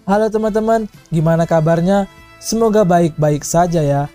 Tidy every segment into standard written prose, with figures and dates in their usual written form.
Halo teman-teman, gimana kabarnya? Semoga baik-baik saja ya.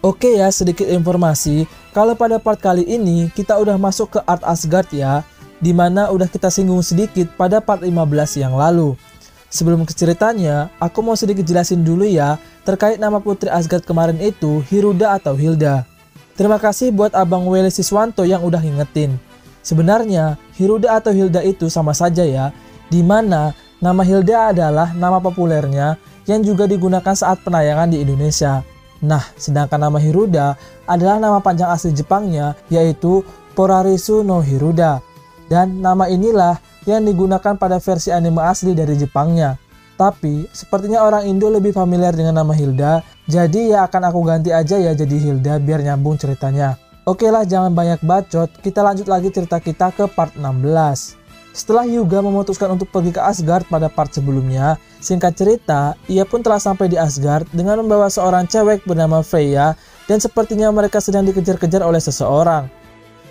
Oke ya, sedikit informasi, kalau pada part kali ini kita udah masuk ke Art Asgard ya, dimana udah kita singgung sedikit pada part 15 yang lalu. Sebelum ke ceritanya, aku mau sedikit jelasin dulu ya, terkait nama putri Asgard kemarin itu, Hiruda atau Hilda. Terima kasih buat Abang Wele Siswanto yang udah ngingetin. Sebenarnya, Hiruda atau Hilda itu sama saja ya, dimana nama Hilda adalah nama populernya yang juga digunakan saat penayangan di Indonesia. Nah, sedangkan nama Hiruda adalah nama panjang asli Jepangnya, yaitu Porarisu no Hiruda. Dan nama inilah yang digunakan pada versi anime asli dari Jepangnya. Tapi, sepertinya orang Indo lebih familiar dengan nama Hilda, jadi ya akan aku ganti aja ya jadi Hilda biar nyambung ceritanya. Oke lah, jangan banyak bacot, kita lanjut lagi cerita kita ke part 16. Setelah Hyuga memutuskan untuk pergi ke Asgard pada part sebelumnya, singkat cerita, ia pun telah sampai di Asgard dengan membawa seorang cewek bernama Freya dan sepertinya mereka sedang dikejar-kejar oleh seseorang.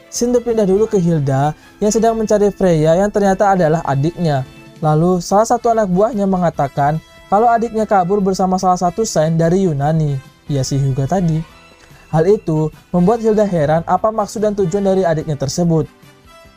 Scene berpindah dulu ke Hilda yang sedang mencari Freya yang ternyata adalah adiknya. Lalu salah satu anak buahnya mengatakan kalau adiknya kabur bersama salah satu saint dari Yunani, ya si Hyuga tadi. Hal itu membuat Hilda heran apa maksud dan tujuan dari adiknya tersebut.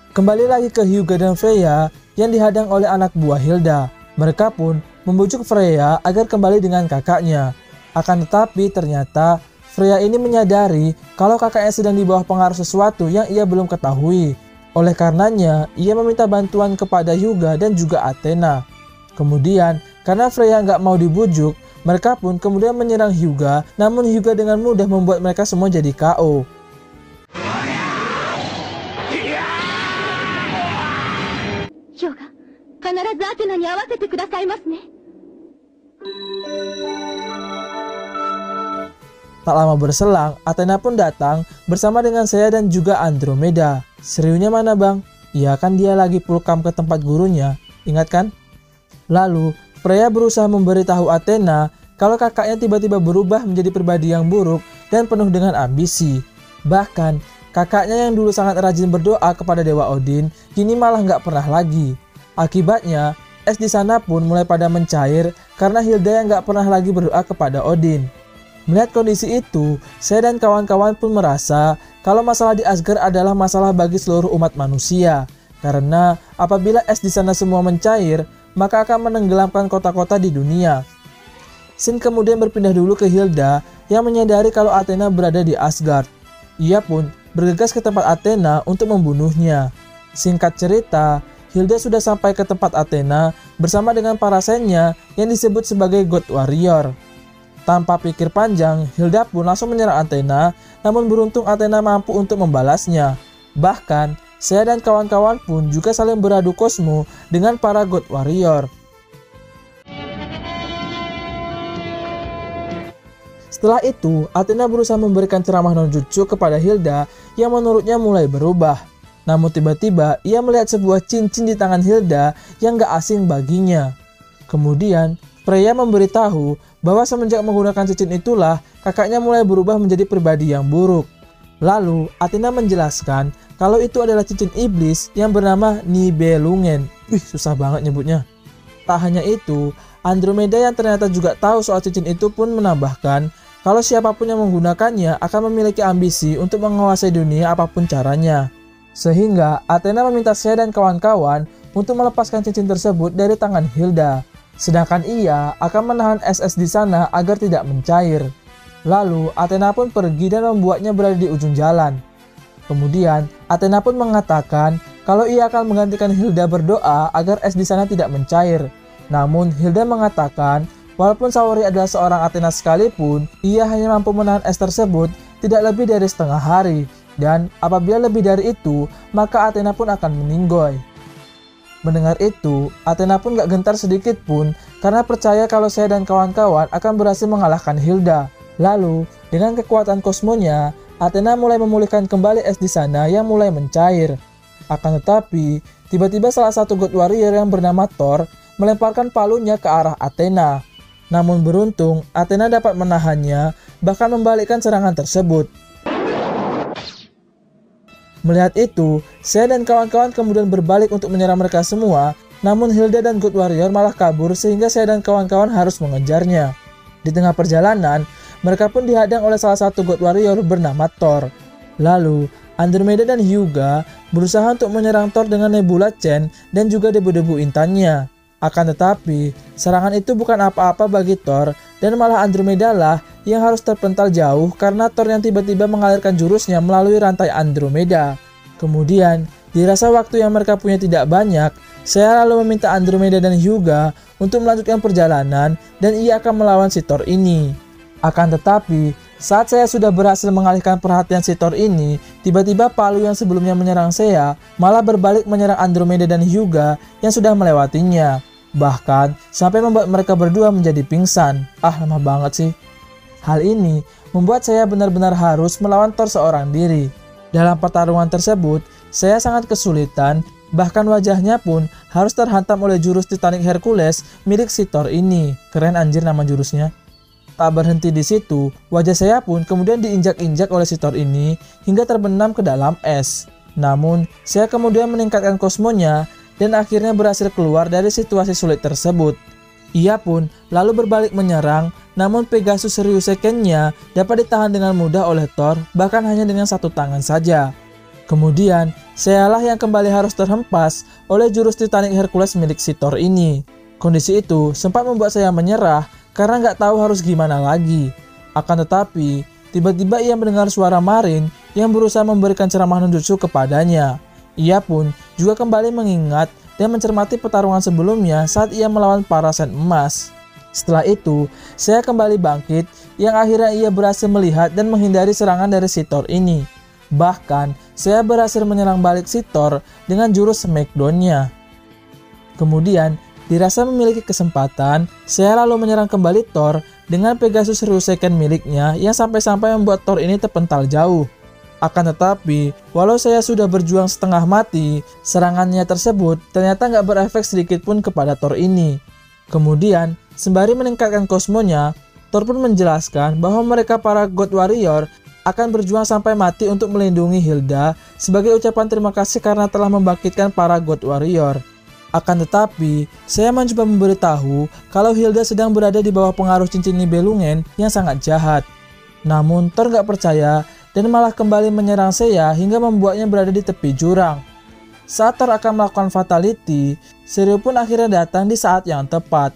Kembali lagi ke Hyuga dan Freya yang dihadang oleh anak buah Hilda. Mereka pun membujuk Freya agar kembali dengan kakaknya. Akan tetapi ternyata Freya ini menyadari kalau kakaknya sedang di bawah pengaruh sesuatu yang ia belum ketahui. Oleh karenanya, ia meminta bantuan kepada Hyuga dan juga Athena. Kemudian, karena Freya nggak mau dibujuk, mereka pun kemudian menyerang Hyuga, namun Hyuga dengan mudah membuat mereka semua jadi KO. Tak lama berselang, Athena pun datang bersama dengan saya dan juga Andromeda. Seriunya mana bang? Iya kan dia lagi pulkam ke tempat gurunya, ingat kan? Lalu, Freya berusaha memberitahu Athena kalau kakaknya tiba-tiba berubah menjadi pribadi yang buruk dan penuh dengan ambisi. Bahkan, kakaknya yang dulu sangat rajin berdoa kepada Dewa Odin, kini malah nggak pernah lagi. Akibatnya, es di sana pun mulai pada mencair karena Hilda yang nggak pernah lagi berdoa kepada Odin. Melihat kondisi itu, saya dan kawan-kawan pun merasa kalau masalah di Asgard adalah masalah bagi seluruh umat manusia. Karena apabila es di sana semua mencair, maka akan menenggelamkan kota-kota di dunia. Scene kemudian berpindah dulu ke Hilda yang menyadari kalau Athena berada di Asgard. Ia pun bergegas ke tempat Athena untuk membunuhnya. Singkat cerita, Hilda sudah sampai ke tempat Athena bersama dengan para saintnya yang disebut sebagai God Warrior. Tanpa pikir panjang, Hilda pun langsung menyerang Athena, namun beruntung Athena mampu untuk membalasnya. Bahkan, saya dan kawan-kawan pun juga saling beradu kosmo dengan para God Warrior. Setelah itu, Athena berusaha memberikan ceramah non-jutsu kepada Hilda yang menurutnya mulai berubah. Namun tiba-tiba ia melihat sebuah cincin di tangan Hilda yang gak asing baginya. Kemudian, Freya memberitahu bahwa semenjak menggunakan cincin itulah kakaknya mulai berubah menjadi pribadi yang buruk. Lalu Athena menjelaskan kalau itu adalah cincin iblis yang bernama Nibelungen. Susah banget nyebutnya. Tak hanya itu, Andromeda yang ternyata juga tahu soal cincin itu pun menambahkan kalau siapapun yang menggunakannya akan memiliki ambisi untuk menguasai dunia apapun caranya. Sehingga Athena meminta saya dan kawan-kawan untuk melepaskan cincin tersebut dari tangan Hilda. Sedangkan ia akan menahan es di sana agar tidak mencair. Lalu Athena pun pergi dan membuatnya berada di ujung jalan. Kemudian Athena pun mengatakan kalau ia akan menggantikan Hilda berdoa agar es di sana tidak mencair. Namun Hilda mengatakan walaupun Saori adalah seorang Athena sekalipun, ia hanya mampu menahan es tersebut tidak lebih dari setengah hari. Dan apabila lebih dari itu, maka Athena pun akan meninggoy. Mendengar itu, Athena pun gak gentar sedikit pun karena percaya kalau saya dan kawan-kawan akan berhasil mengalahkan Hilda. Lalu, dengan kekuatan kosmonya, Athena mulai memulihkan kembali es di sana yang mulai mencair. Akan tetapi, tiba-tiba salah satu God Warrior yang bernama Thor melemparkan palunya ke arah Athena. Namun beruntung, Athena dapat menahannya, bahkan membalikkan serangan tersebut. Melihat itu, saya dan kawan-kawan kemudian berbalik untuk menyerang mereka semua, namun Hilda dan God Warrior malah kabur sehingga saya dan kawan-kawan harus mengejarnya. Di tengah perjalanan, mereka pun dihadang oleh salah satu God Warrior bernama Thor. Lalu, Andromeda dan Hyuga berusaha untuk menyerang Thor dengan Nebula Chain dan juga debu-debu intannya. Akan tetapi, serangan itu bukan apa-apa bagi Thor dan malah Andromeda lah yang harus terpental jauh karena Thor yang tiba-tiba mengalirkan jurusnya melalui rantai Andromeda. Kemudian, dirasa waktu yang mereka punya tidak banyak, saya lalu meminta Andromeda dan Hyuga untuk melanjutkan perjalanan dan ia akan melawan si Thor ini. Akan tetapi, saat saya sudah berhasil mengalihkan perhatian si Thor ini, tiba-tiba palu yang sebelumnya menyerang saya malah berbalik menyerang Andromeda dan Hyuga yang sudah melewatinya. Bahkan sampai membuat mereka berdua menjadi pingsan. Lama banget sih. Hal ini membuat saya benar-benar harus melawan Thor seorang diri. Dalam pertarungan tersebut, saya sangat kesulitan, bahkan wajahnya pun harus terhantam oleh jurus Titanic Hercules milik si Thor ini. Keren anjir nama jurusnya. Tak berhenti di situ, wajah saya pun kemudian diinjak-injak oleh si Thor ini hingga terbenam ke dalam es. Namun, saya kemudian meningkatkan kosmonya dan akhirnya berhasil keluar dari situasi sulit tersebut. Ia pun lalu berbalik menyerang, namun Pegasus Ryusekennya dapat ditahan dengan mudah oleh Thor, bahkan hanya dengan satu tangan saja. Kemudian, sayalah yang kembali harus terhempas oleh jurus Titanic Hercules milik si Thor ini. Kondisi itu sempat membuat saya menyerah karena nggak tahu harus gimana lagi. Akan tetapi, tiba-tiba ia mendengar suara Marin yang berusaha memberikan ceramah ninjutsu kepadanya. Ia pun juga kembali mengingat dan mencermati pertarungan sebelumnya saat ia melawan para Sen Emas. Setelah itu, saya kembali bangkit yang akhirnya ia berhasil melihat dan menghindari serangan dari si Thor ini. Bahkan, saya berhasil menyerang balik si Thor dengan jurus Smackdown-nya. Kemudian, dirasa memiliki kesempatan, saya lalu menyerang kembali Thor dengan Pegasus Ryuseken miliknya yang sampai-sampai membuat Thor ini terpental jauh. Akan tetapi, walau saya sudah berjuang setengah mati, serangannya tersebut ternyata nggak berefek sedikit pun kepada Thor ini. Kemudian, sembari meningkatkan kosmonya, Thor pun menjelaskan bahwa mereka para God Warrior akan berjuang sampai mati untuk melindungi Hilda sebagai ucapan terima kasih karena telah membangkitkan para God Warrior. Akan tetapi, saya mencoba memberitahu kalau Hilda sedang berada di bawah pengaruh cincin Nibelungen yang sangat jahat. Namun, Thor gak percaya dan malah kembali menyerang saya hingga membuatnya berada di tepi jurang. Saat Thor akan melakukan fatality, Shiryu pun akhirnya datang di saat yang tepat.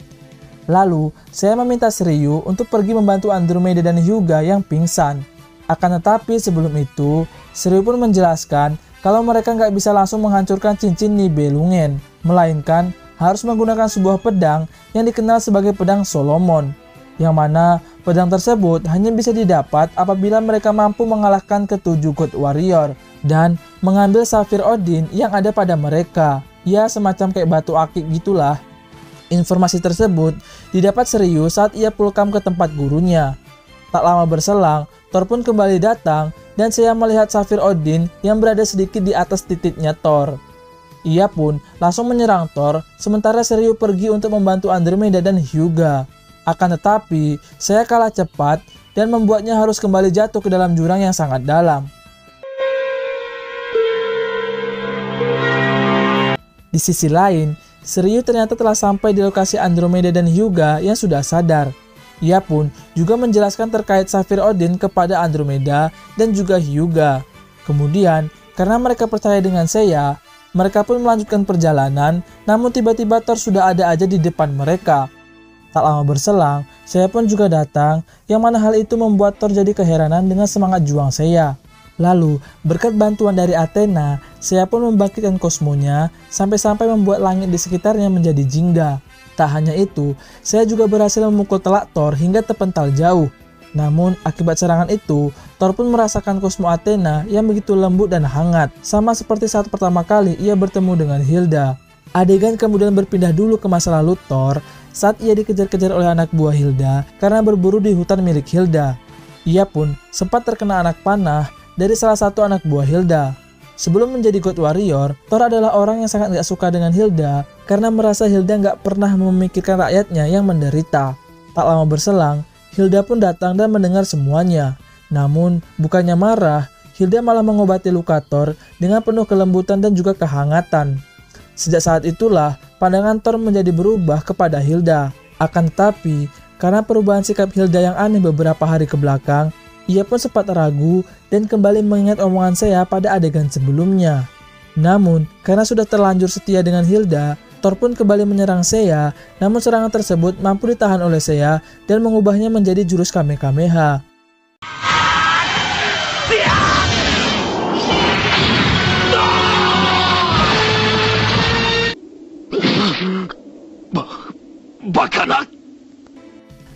Lalu, saya meminta Shiryu untuk pergi membantu Andromeda dan Hyuga yang pingsan. Akan tetapi sebelum itu, Shiryu pun menjelaskan kalau mereka nggak bisa langsung menghancurkan cincin Nibelungen, melainkan harus menggunakan sebuah pedang yang dikenal sebagai pedang Solomon, yang mana pedang tersebut hanya bisa didapat apabila mereka mampu mengalahkan ketujuh God Warrior dan mengambil Safir Odin yang ada pada mereka. Ya, semacam kayak batu akik gitulah. Informasi tersebut didapat serius saat ia pulkam ke tempat gurunya. Tak lama berselang, Thor pun kembali datang dan saya melihat Safir Odin yang berada sedikit di atas titiknya Thor. Ia pun langsung menyerang Thor, sementara Shiryu pergi untuk membantu Andromeda dan Hyuga. Akan tetapi, saya kalah cepat dan membuatnya harus kembali jatuh ke dalam jurang yang sangat dalam. Di sisi lain, Shiryu ternyata telah sampai di lokasi Andromeda dan Hyuga yang sudah sadar. Ia pun juga menjelaskan terkait Safir Odin kepada Andromeda dan juga Hyuga. Kemudian, karena mereka percaya dengan saya, mereka pun melanjutkan perjalanan, namun tiba-tiba Thor sudah ada aja di depan mereka. Tak lama berselang, saya pun juga datang, yang mana hal itu membuat Thor jadi keheranan dengan semangat juang saya. Lalu, berkat bantuan dari Athena, saya pun membangkitkan kosmonya, sampai-sampai membuat langit di sekitarnya menjadi jingga. Tak hanya itu, saya juga berhasil memukul telak Thor hingga terpental jauh. Namun, akibat serangan itu, Thor pun merasakan kosmo Athena yang begitu lembut dan hangat, sama seperti saat pertama kali ia bertemu dengan Hilda. Adegan kemudian berpindah dulu ke masa lalu Thor saat ia dikejar-kejar oleh anak buah Hilda karena berburu di hutan milik Hilda. Ia pun sempat terkena anak panah dari salah satu anak buah Hilda. Sebelum menjadi God Warrior, Thor adalah orang yang sangat gak suka dengan Hilda karena merasa Hilda gak pernah memikirkan rakyatnya yang menderita. Tak lama berselang, Hilda pun datang dan mendengar semuanya. Namun, bukannya marah, Hilda malah mengobati luka Thor dengan penuh kelembutan dan juga kehangatan. Sejak saat itulah pandangan Thor menjadi berubah kepada Hilda. Akan tetapi, karena perubahan sikap Hilda yang aneh beberapa hari ke belakang, ia pun sempat ragu dan kembali mengingat omongan saya pada adegan sebelumnya. Namun, karena sudah terlanjur setia dengan Hilda, Thor pun kembali menyerang Seiya, namun serangan tersebut mampu ditahan oleh Seiya dan mengubahnya menjadi jurus Kamehameha.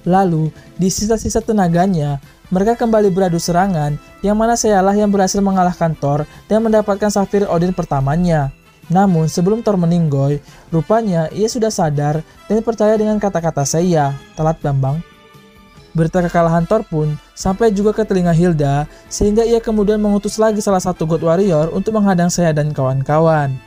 Lalu, di sisa-sisa tenaganya, mereka kembali beradu serangan, yang mana Seiya lah yang berhasil mengalahkan Thor dan mendapatkan Safir Odin pertamanya. Namun, sebelum Thor meninggoy, rupanya ia sudah sadar dan percaya dengan kata-kata Seiya, "Telat Bambang." Berita kekalahan Thor pun sampai juga ke telinga Hilda, sehingga ia kemudian mengutus lagi salah satu God Warrior untuk menghadang Seiya dan kawan-kawan.